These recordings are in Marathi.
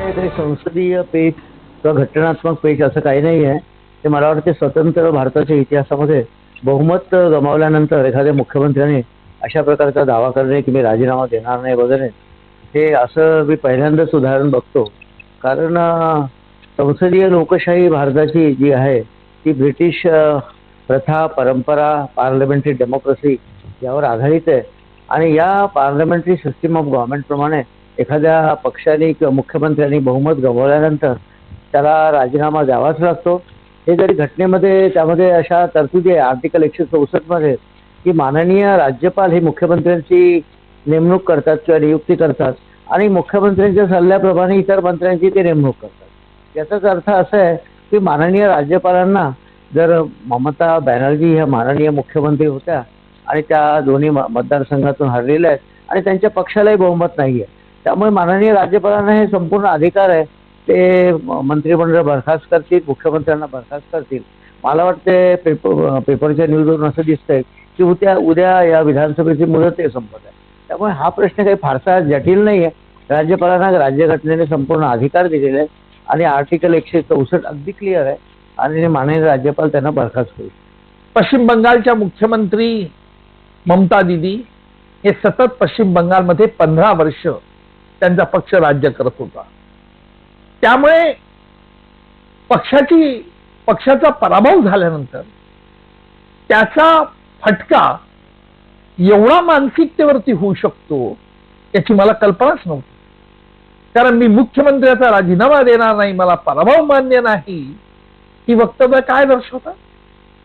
काही संसदीय पेच किंवा घटनात्मक पेच असं काही नाही आहे. ते मला वाटते स्वतंत्र भारताच्या इतिहासामध्ये बहुमत गमावल्यानंतर एखाद्या मुख्यमंत्र्याने अशा प्रकारचा दावा करणे की मी राजीनामा देणार नाही वगैरे, हे असं मी पहिल्यांदाच उदाहरण बघतो. कारण संसदीय लोकशाही भारताची जी आहे ती ब्रिटिश प्रथा, परंपरा, पार्लमेंटरी डेमोक्रेसी यावर आधारित आहे. आणि या पार्लमेंटरी सिस्टीम ऑफ गव्हर्नमेंटप्रमाणे एखाद्या पक्षाने किंवा मुख्यमंत्र्यांनी बहुमत गमावल्यानंतर त्याला राजीनामा द्यावाच लागतो. हे जरी घटनेमध्ये त्यामध्ये अशा तरतुदी आहे आर्टिकल 164 मध्ये की माननीय राज्यपाल हे मुख्यमंत्र्यांची नेमणूक करतात किंवा नियुक्ती करतात आणि मुख्यमंत्र्यांच्या सल्ल्याप्रमाणे इतर मंत्र्यांची ते नेमणूक करतात. याचाच अर्थ असा आहे की माननीय राज्यपालांना जर ममता बॅनर्जी ह्या माननीय मुख्यमंत्री होत्या आणि त्या दोन्ही मतदारसंघातून हरलेल्या आहेत आणि त्यांच्या पक्षालाही बहुमत नाही आहे, त्यामुळे माननीय राज्यपालांना हे संपूर्ण अधिकार आहे. ते मंत्रिमंडळ बरखास्त करतील, मुख्यमंत्र्यांना बरखास्त करतील. मला वाटते पेपरच्या न्यूजवरून असं दिसतंय की उद्या उद्या या विधानसभेची मुदत ते संपत आहे. त्यामुळे हा प्रश्न काही फारसा जटिल नाही आहे. राज्यपालांना राज्यघटनेने संपूर्ण अधिकार दिलेले आहेत आणि आर्टिकल 164 अगदी क्लिअर आहे आणि माननीय राज्यपाल त्यांना बरखास्त होईल. पश्चिम बंगालच्या मुख्यमंत्री ममता दीदी हे सतत पश्चिम बंगालमध्ये 15 वर्ष त्यांचा पक्ष राज्य करत होता. त्यामुळे पक्षाचा पराभव झाल्यानंतर त्याचा फटका एवढा मानसिकतेवरती होऊ शकतो याची मला कल्पनाच नव्हती. कारण मी मुख्यमंत्र्याचा राजीनामा देणार नाही, मला पराभव मान्य नाही, ही वक्तव्य काय दर्शवतात?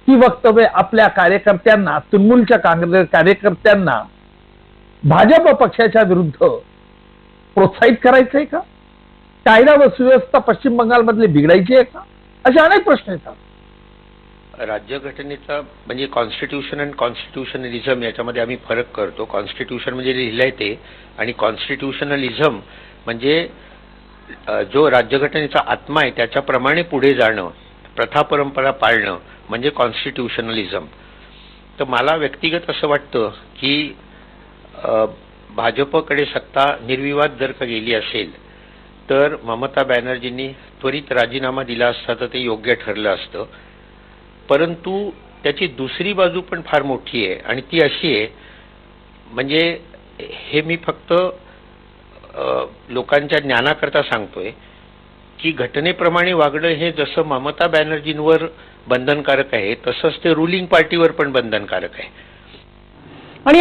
ही वक्तव्य आपल्या कार्यकर्त्यांना, तृणमूलच्या काँग्रेस कार्यकर्त्यांना भाजप पक्षाच्या विरुद्ध प्रोत्साहित करायचंय का? कायदा व सुव्यवस्था पश्चिम बंगालमधली बिघडायची आहे का? असे अनेक प्रश्न येतात. राज्यघटनेचा म्हणजे कॉन्स्टिट्यूशन अँड कॉन्स्टिट्यूशनलिझम याच्यामध्ये आम्ही फरक करतो. कॉन्स्टिट्यूशन म्हणजे लिहिलंय ते आणि कॉन्स्टिट्यूशनलिझम म्हणजे जो राज्यघटनेचा आत्मा आहे त्याच्याप्रमाणे पुढे जाणं, प्रथा परंपरा पाळणं म्हणजे कॉन्स्टिट्यूशनलिझम. तर मला व्यक्तिगत असं वाटतं की भाजपकडे सत्ता निर्विवाद जर का गेली असेल तर ममता बॅनर्जींनी त्वरित राजीनामा दिला असता तर ते योग्य ठरलं असतं. परंतु त्याची दुसरी बाजू पण फार मोठी आहे आणि ती अशी आहे, म्हणजे हे मी फक्त लोकांच्या ज्ञानाकरता सांगतोय की घटनेप्रमाणे वागणं हे जसं ममता बॅनर्जींवर बंधनकारक आहे तसंच ते रुलिंग पार्टीवर पण बंधनकारक आहे. आणि